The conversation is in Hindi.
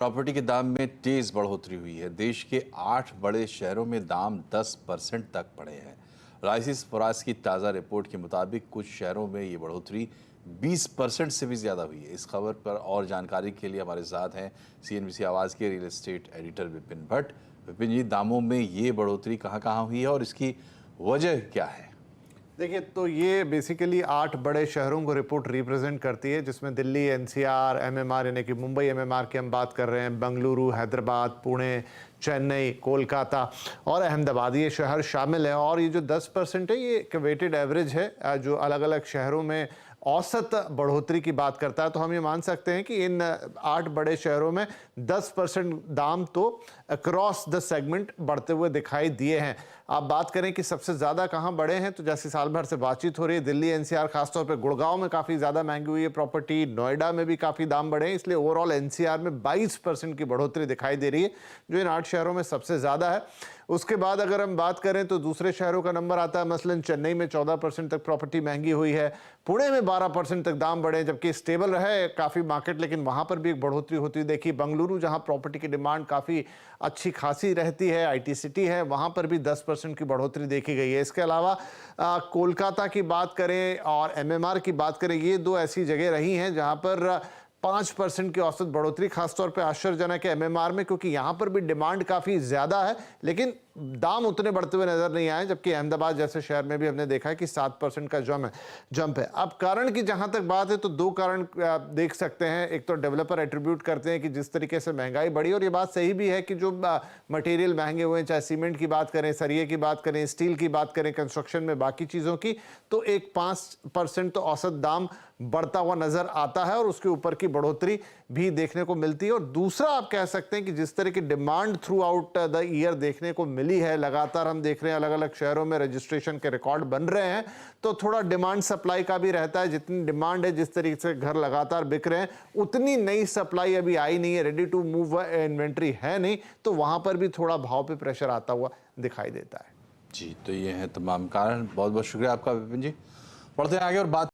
प्रॉपर्टी के दाम में तेज बढ़ोतरी हुई है। देश के 8 बड़े शहरों में दाम 10% तक बढ़े हैं। राइसिस फॉरास की ताज़ा रिपोर्ट के मुताबिक कुछ शहरों में ये बढ़ोतरी 20% से भी ज़्यादा हुई है। इस खबर पर और जानकारी के लिए हमारे साथ हैं CNBC आवाज़ के real estate editor Vipin Bhatt. Vipin ji, दामों में ये बढ़ोतरी कहाँ कहाँ हुई है और इसकी वजह क्या है? देखिए, तो ये बेसिकली 8 बड़े शहरों को रिपोर्ट रिप्रेजेंट करती है, जिसमें दिल्ली, NCR, MMR यानी कि मुंबई MMR की हम बात कर रहे हैं, बेंगलुरु, हैदराबाद, पुणे, चेन्नई, कोलकाता और अहमदाबाद, ये शहर शामिल है। और ये जो 10% है, ये एक वेटेड एवरेज है जो अलग अलग शहरों में औसत बढ़ोतरी की बात करता है। तो हम ये मान सकते हैं कि इन 8 बड़े शहरों में 10% दाम तो अक्रॉस द सेगमेंट बढ़ते हुए दिखाई दिए हैं। आप बात करें कि सबसे ज़्यादा कहाँ बढ़े हैं, तो जैसे साल भर से बातचीत हो रही है, दिल्ली NCR, खासतौर पे गुड़गांव में काफ़ी ज़्यादा महंगी हुई है प्रॉपर्टी, नोएडा में भी काफ़ी दाम बढ़े हैं, इसलिए ओवरऑल NCR में 22% की बढ़ोतरी दिखाई दे रही है, जो इन 8 शहरों में सबसे ज़्यादा है। उसके बाद अगर हम बात करें तो दूसरे शहरों का नंबर आता है, मसलन चेन्नई में 14% तक प्रॉपर्टी महंगी हुई है, पुणे में 12% तक दाम बढ़े, जबकि स्टेबल रहे काफ़ी मार्केट, लेकिन वहाँ पर भी एक बढ़ोतरी होती देखी। बंगलुरु, जहाँ प्रॉपर्टी की डिमांड काफ़ी अच्छी खासी रहती है, IT सिटी है, वहाँ पर भी 10% की बढ़ोतरी देखी गई है। इसके अलावा कोलकाता की बात करें और MMR की बात करें, ये दो ऐसी जगह रही हैं जहाँ पर 5% की औसत बढ़ोतरी, खासतौर पे आश्चर्यजनक है MMR में, क्योंकि यहाँ पर भी डिमांड काफ़ी ज़्यादा है, लेकिन दाम उतने बढ़ते हुए नजर नहीं आए। जबकि अहमदाबाद जैसे शहर में भी हमने देखा है कि 7% का जंप है। अब कारण की जहां तक बात है, तो दो कारण देख सकते हैं। एक तो डेवलपर एट्रीब्यूट करते हैं कि जिस तरीके से महंगाई बढ़ी, और ये बात सही भी है कि जो मटेरियल महंगे हुए हैं, चाहे सीमेंट की बात करें, सरिये की बात करें, स्टील की बात करें, कंस्ट्रक्शन में बाकी चीज़ों की, तो एक 5% तो औसत दाम बढ़ता हुआ नजर आता है और उसके ऊपर की बढ़ोतरी भी देखने को मिलती है। और दूसरा, आप कह सकते हैं कि जिस तरह की demand through out the year देखने को मिली है, लगातार हम देख रहे हैं अलग अलग शहरों में रजिस्ट्रेशन के रिकॉर्ड बन रहे हैं, तो थोड़ा डिमांड सप्लाई का भी रहता है। जितनी डिमांड है, जिस तरीके से घर लगातार बिक रहे हैं, उतनी नई सप्लाई अभी आई नहीं है, रेडी टू मूव इन्वेंट्री है नहीं, तो वहां पर भी थोड़ा भाव पे प्रेशर आता हुआ दिखाई देता है। जी, तो ये है तमाम कारण। बहुत बहुत शुक्रिया आपका विपिन जी। बढ़ते हैं आगे और बात